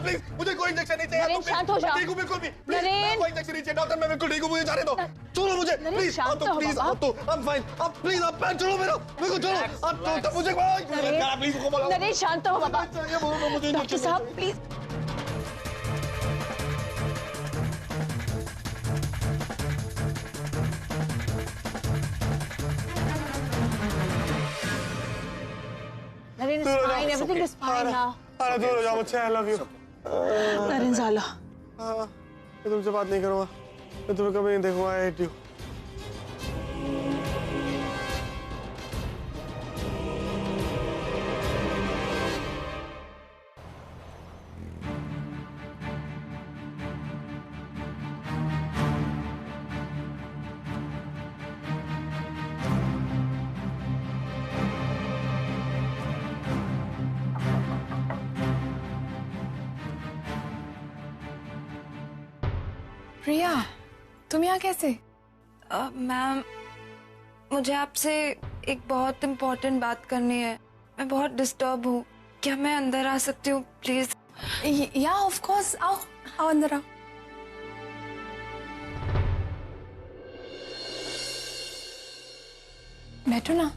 Please, मुझे कोई injection नहीं चाहिए। नरेन शांत हो जाओ। ठीक हूँ बिल्कुल भी। नरेन कोई इंजेक्शन नहीं चाहिए डॉक्टर, मैं बिल्कुल ठीक हूँ, मुझे जाने दो। छोड़ो मुझे प्लीज, आप तो प्लीज, आप तो आई एम फाइन। आप प्लीज आप पैर छोड़ो मेरा, मेरे को छोड़ो। आप तो मुझे प्लीज को बोलो। नरेन शांत हो बाबा। डॉक्टर साहब please. Naren is fine, everything is fine now. अरे दूर हो जाओ मुझसे, आई लव यू। नरेन ज़ाला, मैं तुमसे बात नहीं करूंगा, मैं तुम्हें कभी नहीं देखूंगा। I hate you. प्रिया, तुम यहाँ कैसे? मैम, मुझे आपसे एक बहुत इम्पोर्टेंट बात करनी है। मैं बहुत डिस्टर्ब हूँ। क्या मैं अंदर आ सकती हूँ प्लीज? या ऑफ कोर्स, आओ आओ अंदर आओ। बैठो ना।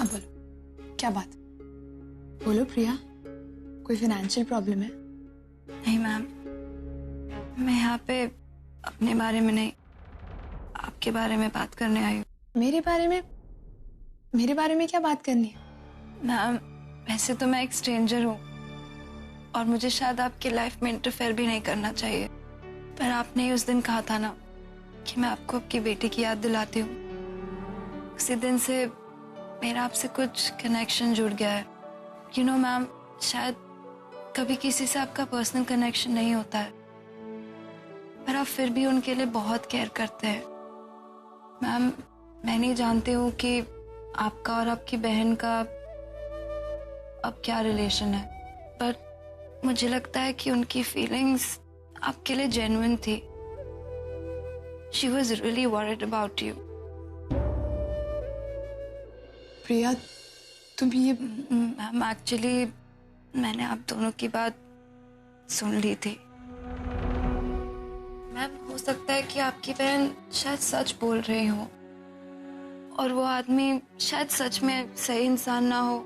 अब बोलो, क्या बात? बोलो प्रिया, कोई फाइनेंशियल प्रॉब्लम है? नहीं मैम, मैं यहाँ पे अपने बारे में नहीं, आपके बारे में बात करने आई हूँ। मेरे बारे में? मेरे बारे में क्या बात करनी है? मैम, वैसे तो मैं एक स्ट्रेंजर हूँ और मुझे शायद आपकी लाइफ में इंटरफेयर भी नहीं करना चाहिए, पर आपने उस दिन कहा था ना कि मैं आपको आपकी बेटी की याद दिलाती हूँ। उसी दिन से मेरा आपसे कुछ कनेक्शन जुड़ गया है। यू नो मैम, शायद कभी किसी से आपका पर्सनल कनेक्शन नहीं होता है, पर आप फिर भी उनके लिए बहुत केयर करते हैं। मैम, मैं नहीं जानती हूँ कि आपका और आपकी बहन का अब क्या रिलेशन है, पर मुझे लगता है कि उनकी फीलिंग्स आपके लिए जेन्युइन थी। She was really worried about you. Priya, तुम ये मैम, एक्चुअली मैंने आप दोनों की बात सुन ली थी। मैम, हो सकता है कि आपकी बहन शायद सच बोल रही हो और वो आदमी शायद सच में सही इंसान ना हो।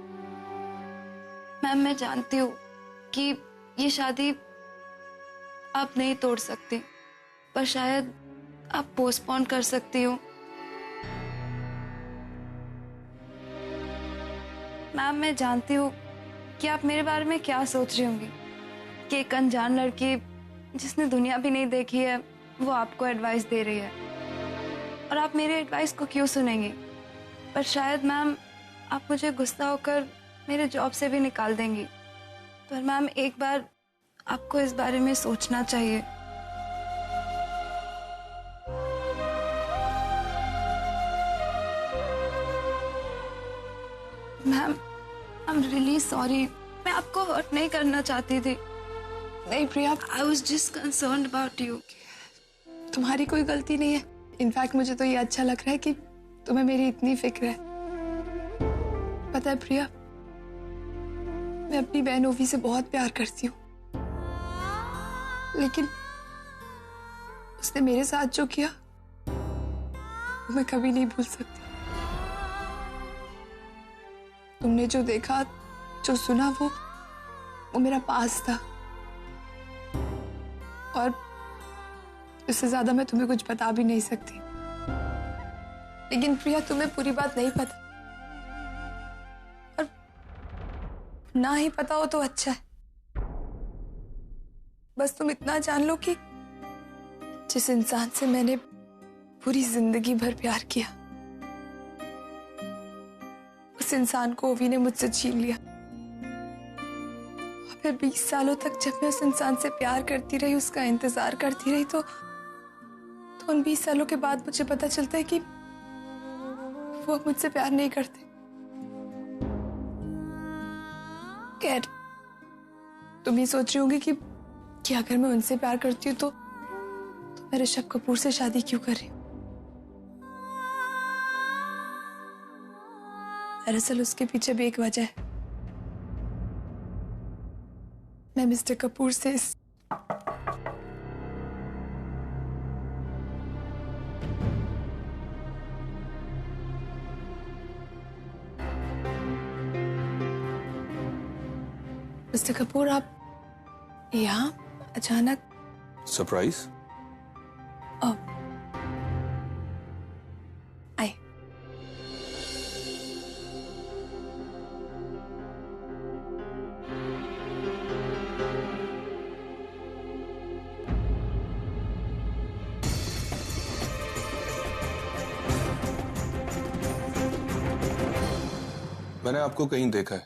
मैम, मैं जानती हूँ कि ये शादी आप नहीं तोड़ सकती, पर शायद आप पोस्टपोन कर सकती हो। मैम, मैं जानती हूँ कि आप मेरे बारे में क्या सोच रही होंगी कि एक अनजान लड़की जिसने दुनिया भी नहीं देखी है वो आपको एडवाइस दे रही है और आप मेरे एडवाइस को क्यों सुनेंगी। पर शायद मैम आप मुझे गुस्सा होकर मेरे जॉब से भी निकाल देंगी। पर मैम, एक बार आपको इस बारे में सोचना चाहिए। Ma'am, I am really sorry. मैं आपको हर्ट नहीं करना चाहती थी। नहीं Priya, I was just concerned about you. तुम्हारी कोई गलती नहीं है। इनफैक्ट मुझे तो ये अच्छा लग रहा है कि तुम्हें मेरी इतनी फिक्र है। पता है प्रिया, मैं अपनी बहन ओवी से बहुत प्यार करती हूँ, लेकिन उसने मेरे साथ जो किया वो मैं कभी नहीं भूल सकती। तुमने जो देखा, जो सुना, वो मेरा पास था और इससे ज्यादा मैं तुम्हें कुछ बता भी नहीं सकती। लेकिन प्रिया, तुम्हें पूरी बात नहीं पता और ना ही पता हो तो अच्छा है। बस तुम इतना जान लो कि जिस इंसान से मैंने पूरी जिंदगी भर प्यार किया, उस इंसान को ओवी ने मुझसे छीन लिया। और फिर 20 सालों तक जब मैं उस इंसान से प्यार करती रही, उसका इंतजार करती रही, तो उन 20 सालों के बाद मुझे पता चलता है कि वो अब मुझसे प्यार नहीं करते। खैर, तुम ये सोच रही होंगी कि अगर मैं उनसे प्यार करती हूँ तो मैं ऋषभ कपूर से शादी क्यों कर रही हूँ। दरअसल उसके पीछे भी एक वजह है। मैं मिस्टर कपूर से मिस्टर कपूर, आप यहाँ अचानक? सरप्राइज? आए। मैंने आपको कहीं देखा है।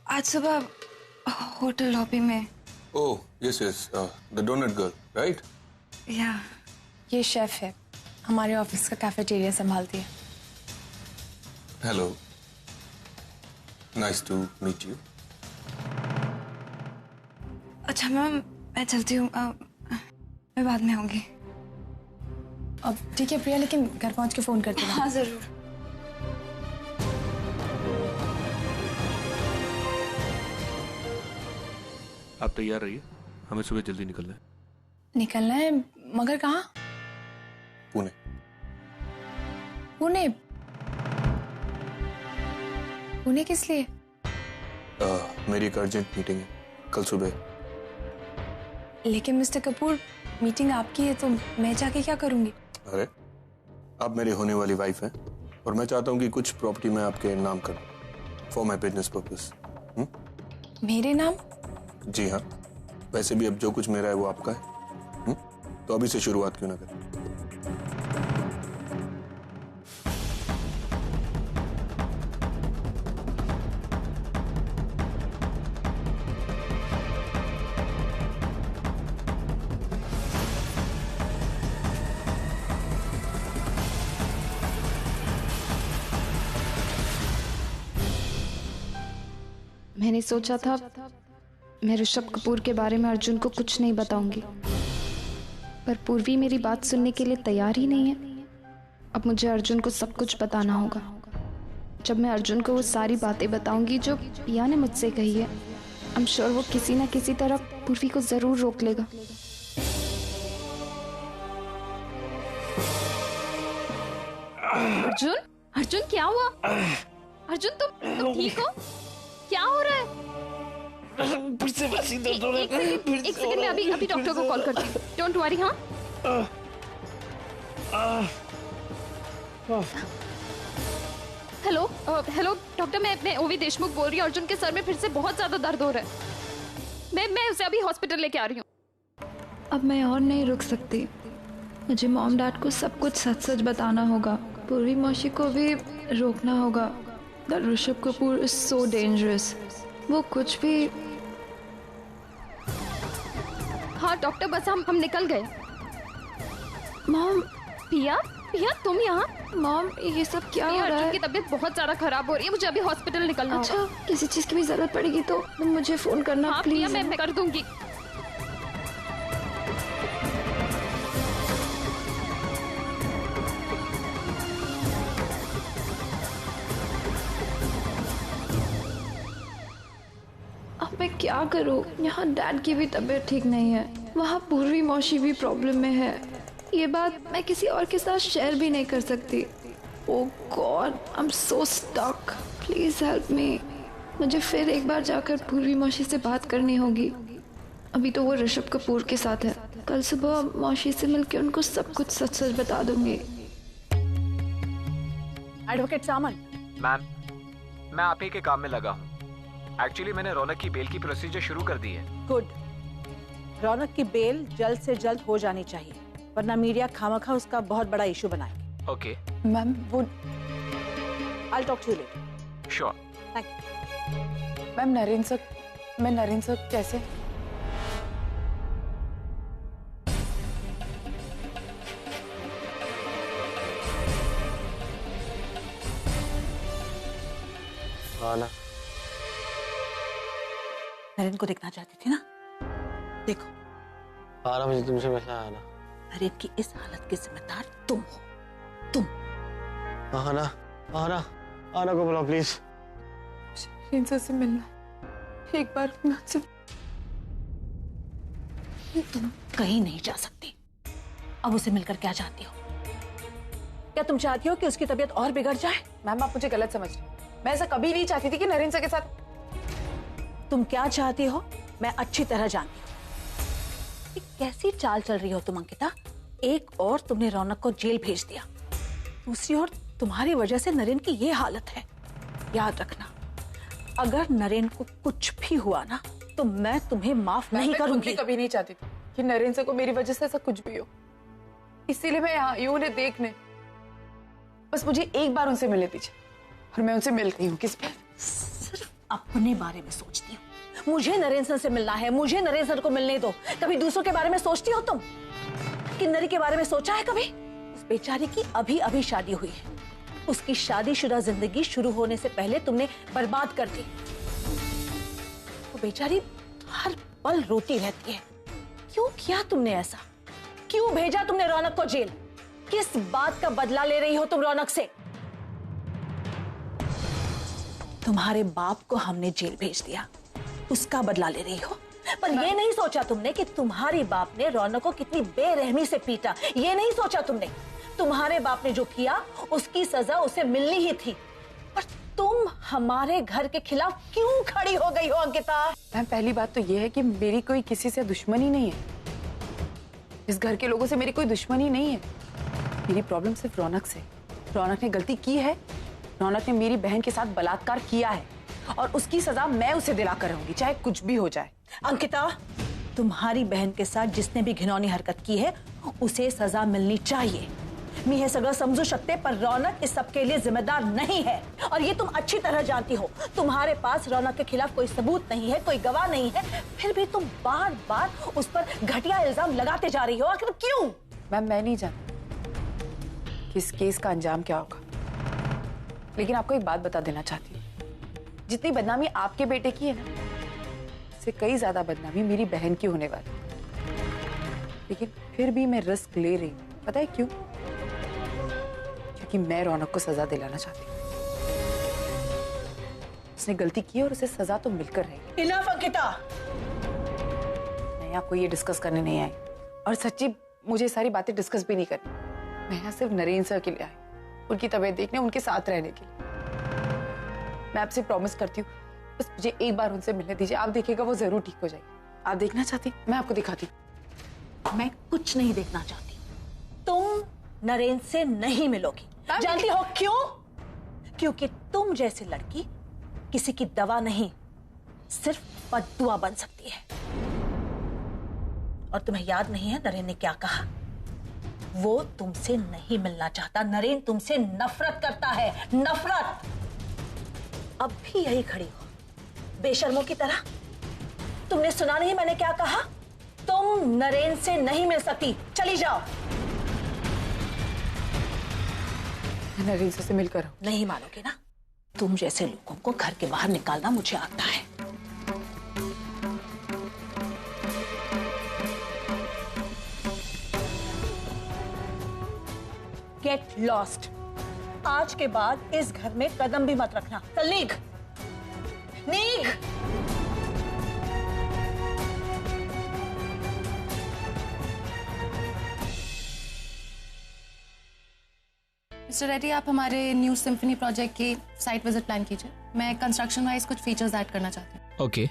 आज सुबह होटल लॉबी में। Oh yes yes, the donut girl, right? या ये शेफ है, हमारे ऑफिस का कैफेटेरिया संभालती है। Hello, nice to meet you. अच्छा मैम, मैं चलती हूँ, मैं बाद में आऊंगी। अब ठीक है प्रिया, लेकिन घर पहुंच के फोन करती हूँ। हाँ जरूर। आप तैयार रहिए, हमें सुबह जल्दी निकलना है। निकलना है, मगर कहाँ? पुणे। पुणे? पुणे किस लिए? मेरी एक अर्जेंट मीटिंग है कल सुबह। लेकिन मिस्टर कपूर, मीटिंग आपकी है तो मैं जाके क्या करूंगी? अरे, आप मेरी होने वाली वाइफ हैं और मैं चाहता हूँ कि कुछ प्रॉपर्टी मैं आपके नाम करूँ फॉर माई बिजनेस पर्पस। मेरे नाम? जी हाँ, वैसे भी अब जो कुछ मेरा है वो आपका है। तो अभी से शुरुआत क्यों ना करें? मैंने सोचा था मैं ऋषभ कपूर के बारे में अर्जुन को कुछ नहीं बताऊंगी, पर पूर्वी मेरी बात सुनने के लिए तैयार ही नहीं है। अब मुझे अर्जुन को सब कुछ बताना होगा। जब मैं अर्जुन को वो सारी बातें बताऊंगी जो पिया ने मुझसे कही है, आई एम श्योर वो किसी ना किसी तरह पूर्वी को जरूर रोक लेगा। अर्जुन, अर्जुन क्या हुआ? अर्जुन तुम ठीक हो? क्या हो रहा है? फिर से वैसी दर्द हो रहा है। एक सेकंड में अभी डॉक्टर को कॉल करती हूँ। Don't worry. हाँ हेलो हेलो डॉक्टर, मैं ओवी देशमुख बोल रही हूँ। अर्जुन के सर में फिर से बहुत ज्यादा दर्द हो रहा है। मैं उसे अभी हॉस्पिटल लेके आ रही हूँ। अब मैं और नहीं रुक सकती। मुझे मॉम डैड को सब कुछ सच सच बताना होगा। पूर्वी मौसी को भी रोकना होगा। That Rishabh Kapoor is so dangerous. वो कुछ भी। हाँ डॉक्टर, बस हम निकल गए। मॉम। पिया, पिया तुम यहाँ? मॉम, ये सब क्या हो रहा अर्जुन है? की तबीयत बहुत ज्यादा खराब हो रही है। मुझे अभी हॉस्पिटल निकलना अच्छा, होगा। किसी चीज की भी जरूरत पड़ेगी तो मुझे फोन करना हाँ पिया, प्लीज। मैं कर दूंगी। अब मैं क्या करूँ? यहाँ डैड की भी तबीयत ठीक नहीं है, वहाँ पूर्वी मौसी भी प्रॉब्लम में है। ये बात मैं किसी और के साथ शेयर भी नहीं कर सकती। Oh God, I am so stuck. Please help me. मुझे फिर एक बार जाकर पूर्वी मौसी से बात करनी होगी। अभी तो वो ऋषभ कपूर के साथ है। कल सुबह मौसी से मिलकर उनको सब कुछ सच सच बता दूंगी। एडवोकेट सामन। मैम, मैं आप ही के काम में लगा हूँ। एक्चुअली मैंने रौनक की बेल की प्रोसीजर शुरू कर दी है। गुड। रौनक की बेल जल्द से जल्द हो जानी चाहिए, वरना मीडिया खामखा उसका बहुत बड़ा इशू बनाएगी। ओके मैम वो I'll talk to you later. Sure. Thank you. Ma'am Narendra sir कैसे? हाँ ना, नरेन को देखना चाहती थी ना? देखो, हाँ ना, मुझे तुमसे मिलना है ना। नरेन की इस हालत के जिम्मेदार तुम हो। तुम आना आना आना को बुलाओ प्लीज। नरेन सर से मिलना एक बार मुझसे। तुम कहीं नहीं जा सकती। अब उसे मिलकर क्या चाहती हो? क्या तुम चाहती हो कि उसकी तबीयत और बिगड़ जाए? मैम आप मुझे गलत समझ रही हैं। मैं ऐसा कभी नहीं चाहती थी कि नरेन सर के साथ। तुम क्या चाहती हो मैं अच्छी तरह जानती हूँ। कैसी चाल चल रही हो तुम अंकिता? एक और तुमने रौनक को जेल भेज दिया, दूसरी ओर तुम्हारी वजह से नरेन की ये हालत है। याद रखना, अगर नरेन को कुछ भी हुआ ना तो मैं तुम्हें माफ नहीं करूंगी। कभी नहीं चाहती थी कि नरेन सर को मेरी वजह से ऐसा कुछ भी हो, इसीलिए मैं यहाँ आई हूँ उन्हें देखने। बस मुझे एक बार उनसे मिलने दीजिए और मैं उनसे मिलती हूँ। किस सिर्फ अपने बारे में सोचती हूँ। मुझे नरेन सर से मिलना है, मुझे नरेन सर को मिलने दो। कभी दूसरों के बारे में सोचती हो तुम? किन्नरी के बारे में सोचा है कभी? उस बेचारी की अभी अभी शादी हुई है, उसकी शादीशुदा जिंदगी शुरू होने से पहले तुमने बर्बाद कर दी। वो बेचारी हर पल रोती रहती है। क्यों किया तुमने ऐसा? क्यों भेजा तुमने रौनक को जेल? किस बात का बदला ले रही हो तुम रौनक से? तुम्हारे बाप को हमने जेल भेज दिया, उसका बदला ले रही हो। पर ये नहीं सोचा तुमने कि तुम्हारी बाप ने रौनक को कितनी बेरहमी से पीटा। ये नहीं सोचा तुमने तुम्हारे बाप ने जो किया उसकी सजा उसे मिलनी ही थी। पर तुम हमारे घर के खिलाफ क्यों खड़ी हो गई हो अंकिता? मैम पहली बात तो ये है कि मेरी कोई किसी से दुश्मनी नहीं है। इस घर के लोगों से मेरी कोई दुश्मनी नहीं है। मेरी प्रॉब्लम सिर्फ रौनक से। रौनक ने गलती की है, रौनक ने मेरी बहन के साथ बलात्कार किया है और उसकी सजा मैं उसे दिला कर रहूंगी, चाहे कुछ भी हो जाए। अंकिता, तुम्हारी बहन के साथ जिसने भी घिनौनी हरकत की है उसे सजा मिलनी चाहिए। मैं ये सगळं समझू सकते, पर रौनक इस सब के लिए जिम्मेदार नहीं है और ये तुम अच्छी तरह जानती हो। तुम्हारे पास रौनक के खिलाफ कोई सबूत नहीं है, कोई गवाह नहीं है, फिर भी तुम बार बार उस पर घटिया इल्जाम लगाते जा रही हो। आखिर क्यों? मैम मैं नहीं जानती कि इस केस का अंजाम क्या होगा, लेकिन आपको एक बात बता देना चाहती हूँ। जितनी बदनामी आपके बेटे की है ना, इससे कई ज्यादा बदनामी मेरी बहन की होने वाली। लेकिन फिर भी मैं रिस्क ले रही हूँ। पता है क्यों? क्योंकि मैं रौनक को सजा दिलाना चाहती हूँ। उसने गलती की और उसे सजा तो मिलकर रहेगी। इनफ अंकिता। मैं आपको ये डिस्कस करने नहीं आई, और सच्ची मुझे सारी बातें डिस्कस भी नहीं करनी। मैं यहाँ सिर्फ नरेन सर के लिए आई, उनकी तबीयत देखने, उनके साथ रहने के लिए। मैं आपसे प्रॉमिस करती हूँ, बस मुझे एक बार उनसे मिलने दीजिए। आप देखिएगा वो जरूर ठीक हो जाएगी। आप देखना चाहती? मैं आपको दिखाती हूँ। मैं कुछ नहीं देखना चाहती। तुम नरेन से नहीं मिलोगी। जानती हो क्यों? क्योंकि तुम जैसी लड़की किसी की दवा नहीं, सिर्फ बद्दुआ बन सकती है। और तुम्हें याद नहीं है नरेन ने क्या कहा? वो तुमसे नहीं मिलना चाहता। नरेन तुमसे नफरत करता है, नफरत। अब भी यही खड़ी हो बेशर्मों की तरह। तुमने सुना नहीं मैंने क्या कहा? तुम नरेन से नहीं मिल सकती, चली जाओ। नरेन सर से मिलकर नहीं मानोगे ना? तुम जैसे लोगों को घर के बाहर निकालना मुझे आता है। Get lost. आज के बाद इस घर में कदम भी मत रखना। चल नीग, नीग। मिस्टर रेड्डी, आप हमारे न्यू सिम्फनी प्रोजेक्ट की साइट विजिट प्लान कीजिए। मैं कंस्ट्रक्शन वाइज कुछ फीचर्स ऐड करना चाहती हूँ। ओके।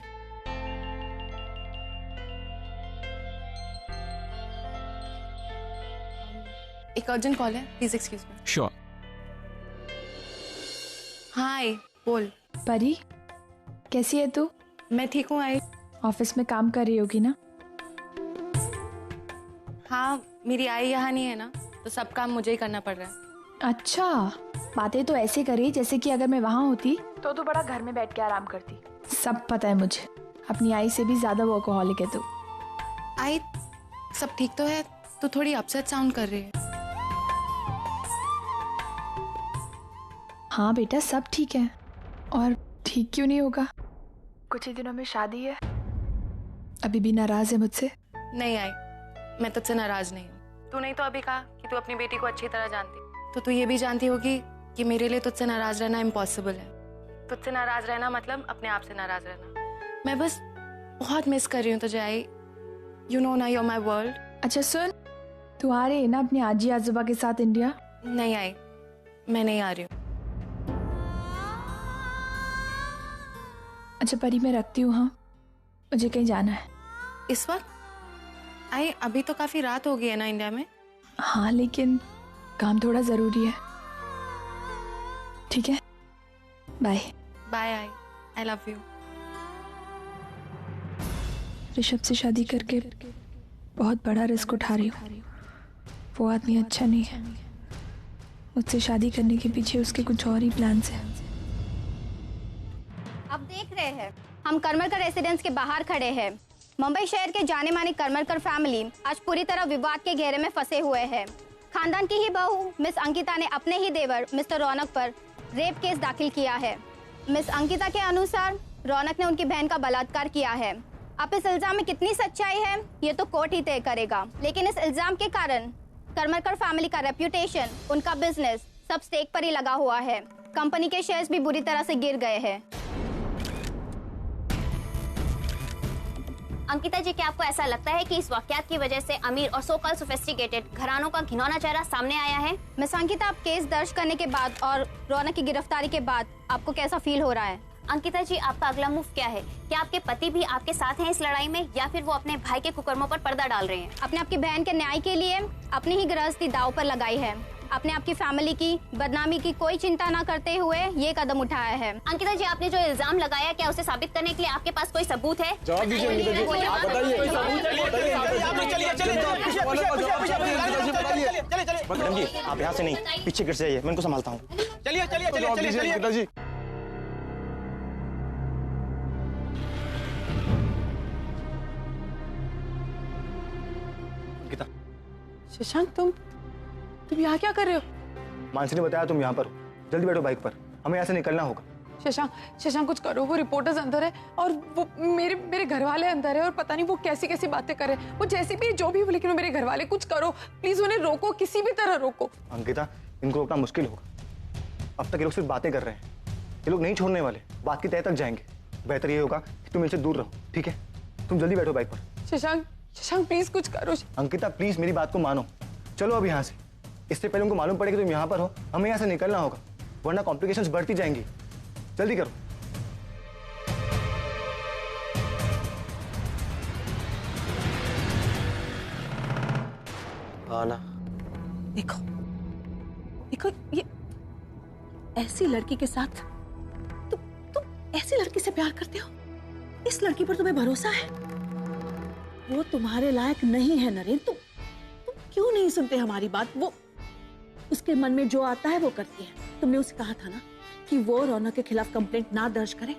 एक अर्जेंट कॉल है, प्लीज एक्सक्यूज मी। श्योर। हाय, बोल। परी, कैसी है तू? मैं ठीक हूँ। आई ऑफिस में काम कर रही होगी ना? हाँ, मेरी आई यहाँ नहीं है ना, तो सब काम मुझे ही करना पड़ रहा है। अच्छा, बातें तो ऐसे करी जैसे कि अगर मैं वहाँ होती तो तू बड़ा घर में बैठ के आराम करती। सब पता है मुझे, अपनी आई से भी ज्यादा वर्कहॉलिक है तू। आई, सब ठीक तो है? तू थोड़ी अपसेट साउंड कर रही है। हाँ बेटा, सब ठीक है। और ठीक क्यों नहीं होगा? कुछ ही दिनों में शादी है। अभी भी नाराज है मुझसे? नहीं आई, मैं तुझसे नाराज नहीं हूँ। तू नहीं तो अभी कहा कि तू अपनी बेटी को अच्छी तरह जानती, तो तू ये भी जानती होगी कि मेरे लिए तुझसे नाराज रहना इम्पॉसिबल है। तुझसे नाराज रहना मतलब अपने आप से नाराज रहना। मैं बस बहुत मिस कर रही हूँ तुझे आई। यू नो ना, you're my world। अच्छा सुन, तू आ रही है ना अपनी आजी आजोबा के साथ इंडिया? नहीं आई, मैं नहीं आ रही हूँ। अच्छा परी, मैं रखती हूँ, हाँ मुझे कहीं जाना है। इस वक्त आई? अभी तो काफी रात हो गई है ना इंडिया में। हाँ लेकिन काम थोड़ा जरूरी है। ठीक है, bye. Bye I, I love you. Rishabh से शादी करके बहुत बड़ा रिस्क उठा रही हूँ। वो आदमी अच्छा नहीं है। मुझसे शादी करने के पीछे उसके कुछ और ही प्लान्स हैं। अब देख रहे हैं हम करमरकर रेसिडेंस के बाहर खड़े हैं। मुंबई शहर के जाने माने करमरकर फैमिली आज पूरी तरह विवाद के घेरे में फंसे हुए हैं। खानदान की ही बहू मिस अंकिता ने अपने ही देवर मिस्टर रौनक पर रेप केस दाखिल किया है। मिस अंकिता के अनुसार रौनक ने उनकी बहन का बलात्कार किया है। अब इस इल्जाम में कितनी सच्चाई है ये तो कोर्ट ही तय करेगा, लेकिन इस इल्जाम के कारण करमरकर फैमिली का रेप्यूटेशन, उनका बिजनेस सब स्टेक पर ही लगा हुआ है। कंपनी के शेयर्स भी बुरी तरह से गिर गए हैं। अंकिता जी, क्या आपको ऐसा लगता है कि इस वाकयात की वजह से अमीर और सो कॉल्ड सोफिस्टिकेटेड घरानों का घिनौना चेहरा सामने आया है? मिस अंकिता, आप केस दर्ज करने के बाद और रौनक की गिरफ्तारी के बाद आपको कैसा फील हो रहा है? अंकिता जी, आपका अगला मूव क्या है? क्या आपके पति भी आपके साथ हैं इस लड़ाई में, या फिर वो अपने भाई के कुकर्मों पर पर्दा डाल रहे हैं? अपने आपकी बहन के न्याय के लिए अपनी ही गृहस्थी दांव पर लगाई है। अपने आपकी फैमिली की बदनामी की कोई चिंता न करते हुए ये कदम उठाया है। अंकिता जी, आपने जो इल्जाम लगाया, क्या उसे साबित करने के लिए आपके पास कोई सबूत है? जवाब दीजिए अंकिता जी, आप बताइए। मैडम जी, आप यहाँ से नहीं, पीछे गिर जाइए, मैं इनको संभालता हूँ। चलिए चलिए चलिए अंकिता जी। अंकिता। शशांक, तुम यहाँ क्या कर रहे हो? मानसी ने बताया तुम यहाँ पर हो, जल्दी बैठो बाइक पर, हमें यहाँ से निकलना होगा। शशांक कुछ करो, वो रिपोर्टर्स अंदर है और वो मेरे घर वाले अंदर है और पता नहीं वो कैसी कैसी बातें कर रहे हैं। वो जैसी भी जो भी हो, लेकिन वो मेरे घर वाले, कुछ करो प्लीज, उन्हें रोको, किसी भी तरह रोको। अंकिता, इनको रोकना मुश्किल होगा। अब तक ये लोग सिर्फ बातें कर रहे हैं, ये लोग नहीं छोड़ने वाले, बात की तह तक जाएंगे। बेहतर ये होगा कि तुम इनसे दूर रहो, ठीक है? तुम जल्दी बैठो बाइक पर। शशांक प्लीज कुछ करो। अंकिता प्लीज मेरी बात को मानो, चलो अब यहाँ से। इससे पहले उनको मालूम पड़ेगा तुम यहाँ पर हो, हमें यहाँ से निकलना होगा, वरना कॉम्प्लिकेशंस बढ़ती जाएंगी। जल्दी करो। आना। देखो ये ऐसी लड़की के साथ तुम ऐसी लड़की से प्यार करते हो? इस लड़की पर तुम्हें भरोसा है? वो तुम्हारे लायक नहीं है नरेंद्र। तुम क्यों नहीं सुनते हमारी बात? वो उसके मन में जो आता है वो करती है। तुमने उसे कहा था ना कि वो रौनक के खिलाफ कंप्लेंट ना दर्ज करे,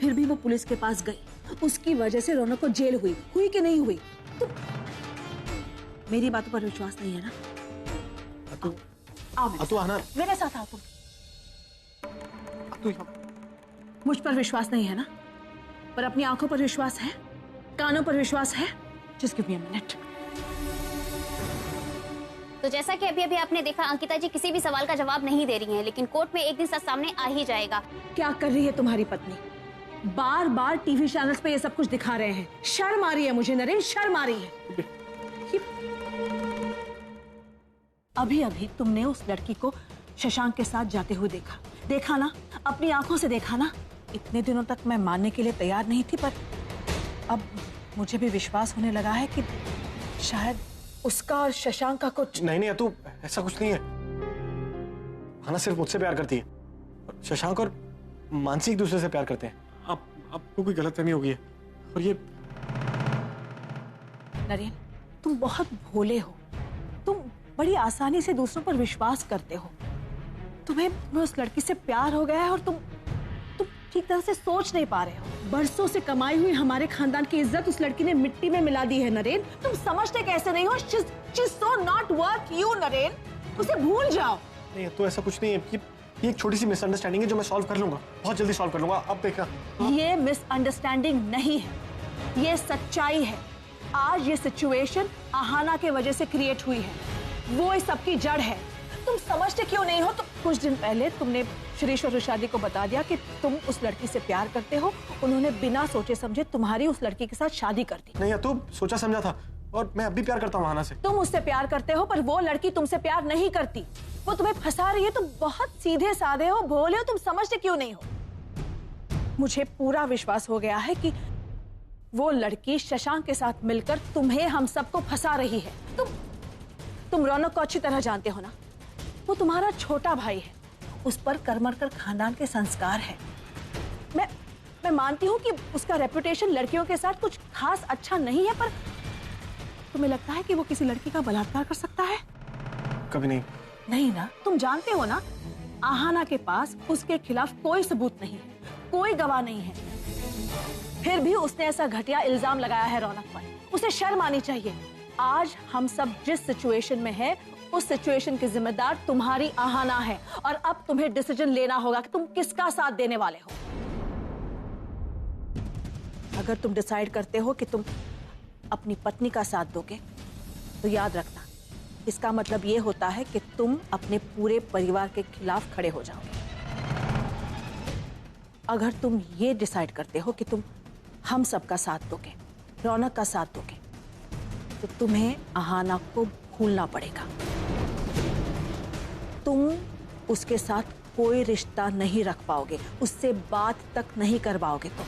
फिर भी वो पुलिस के पास गई। उसकी वजह से रौनक को जेल हुई कि नहीं हुई? तुम मेरी बातों पर विश्वास नहीं है ना? तू आना, मेरे साथ आओ। तुम मुझ पर विश्वास नहीं है ना, पर अपनी आंखों पर विश्वास है, कानों पर विश्वास है। Just give me a minute. तो जैसा कि अभी आपने देखा, अंकिता जी किसी भी सवाल का जवाब नहीं दे रही हैं, लेकिन कोर्ट में एक दिन सच सामने आ ही जाएगा। क्या कर रही है तुम्हारी पत्नी? बार बार टीवी चैनल्स पे ये सब कुछ दिखा रहे हैं। शर्म आ रही है मुझे नरेंद्र, शर्म आ रही है। अभी तुमने उस लड़की को शशांक के साथ जाते हुए देखा ना, अपनी आंखों से देखा ना। इतने दिनों तक मैं मानने के लिए तैयार नहीं थी, पर अब मुझे भी विश्वास होने लगा है कि शायद उसका और शशांक का कुछ। नहीं तू, ऐसा कुछ नहीं है। आना सिर्फ मुझसे प्यार करती है, शशांक और मानसी एक दूसरे से प्यार करते हैं। आपको कोई गलतफहमी हो गई है। और ये नरेन, तुम बहुत भोले हो। तुम बड़ी आसानी से दूसरों पर विश्वास करते हो। तुम्हें उस लड़की से प्यार हो गया है और तुम ठीक तरह से सोच नहीं पा रहे हो। बरसों से कमाई हुई हमारे खानदान की इज्जत उस लड़की ने मिट्टी में मिला दी है नरेन। तुम समझते कैसे नहीं हो? She's so not worth you, Naren. उसे भूल जाओ। नहीं तो ऐसा कुछ नहीं है। ये एक छोटी सी मिसअंडरस्टैंडिंग है जो मैं सॉल्व कर लूंगा, बहुत जल्दी सॉल्व कर लूंगा। अब देखा, ये मिसअंडरस्टैंडिंग नहीं है, ये सच्चाई है। आज ये सिचुएशन आहाना के वजह से क्रिएट हुई है, वो इस सब की जड़ है। तुम समझते क्यों नहीं हो? कुछ दिन पहले तुमने शिरीष और रुशादी को बता दिया कि तुम उस लड़की से प्यार करते हो। उन्होंने बिना सोचे समझे तुम्हारी उस लड़की के साथ शादी कर दी। नहीं तू सोचा समझा था, और मैं अब भी प्यार करता हूँ आहाना से। तुम उससे प्यार करते हो, पर वो लड़की तुमसे प्यार नहीं करती। वो तुम्हें फंसा रही है। तुम बहुत सीधे साधे हो, भोले हो, तुम समझते क्यों नहीं हो? मुझे पूरा विश्वास हो गया है कि वो लड़की शशांक के साथ मिलकर तुम्हें, हम सबको फंसा रही है। तुम रौनक को अच्छी तरह जानते हो ना। वो तुम्हारा छोटा भाई है, उस पर करमरकर खानदान के संस्कार है। मैं मानती हूँ कि उसका रेपुटेशन लड़कियों के साथ कुछ खास अच्छा नहीं है, पर तुम्हें लगता है कि वो किसी लड़की का बलात्कार कर सकता है? कभी नहीं। नहीं ना, तुम जानते हो ना, आहाना के पास उसके खिलाफ कोई सबूत नहीं है, कोई गवाह नहीं है। फिर भी उसने ऐसा घटिया इल्जाम लगाया है रौनक पर। उसे शर्म आनी चाहिए। आज हम सब जिस सिचुएशन में है, उस सिचुएशन की जिम्मेदार तुम्हारी आहाना है, और अब तुम्हें डिसीजन लेना होगा कि तुम किसका साथ देने वाले हो। अगर तुम डिसाइड करते हो कि तुम अपनी पत्नी का साथ दोगे, तो याद रखना, इसका मतलब ये होता है कि तुम अपने पूरे परिवार के खिलाफ खड़े हो जाओगे। अगर तुम ये डिसाइड करते हो कि तुम हम सबका साथ दोगे, रौनक का साथ दोगे, तो तुम्हें आहाना को भूलना पड़ेगा। तुम उसके साथ कोई रिश्ता नहीं रख पाओगे, उससे बात तक नहीं कर पाओगे तुम।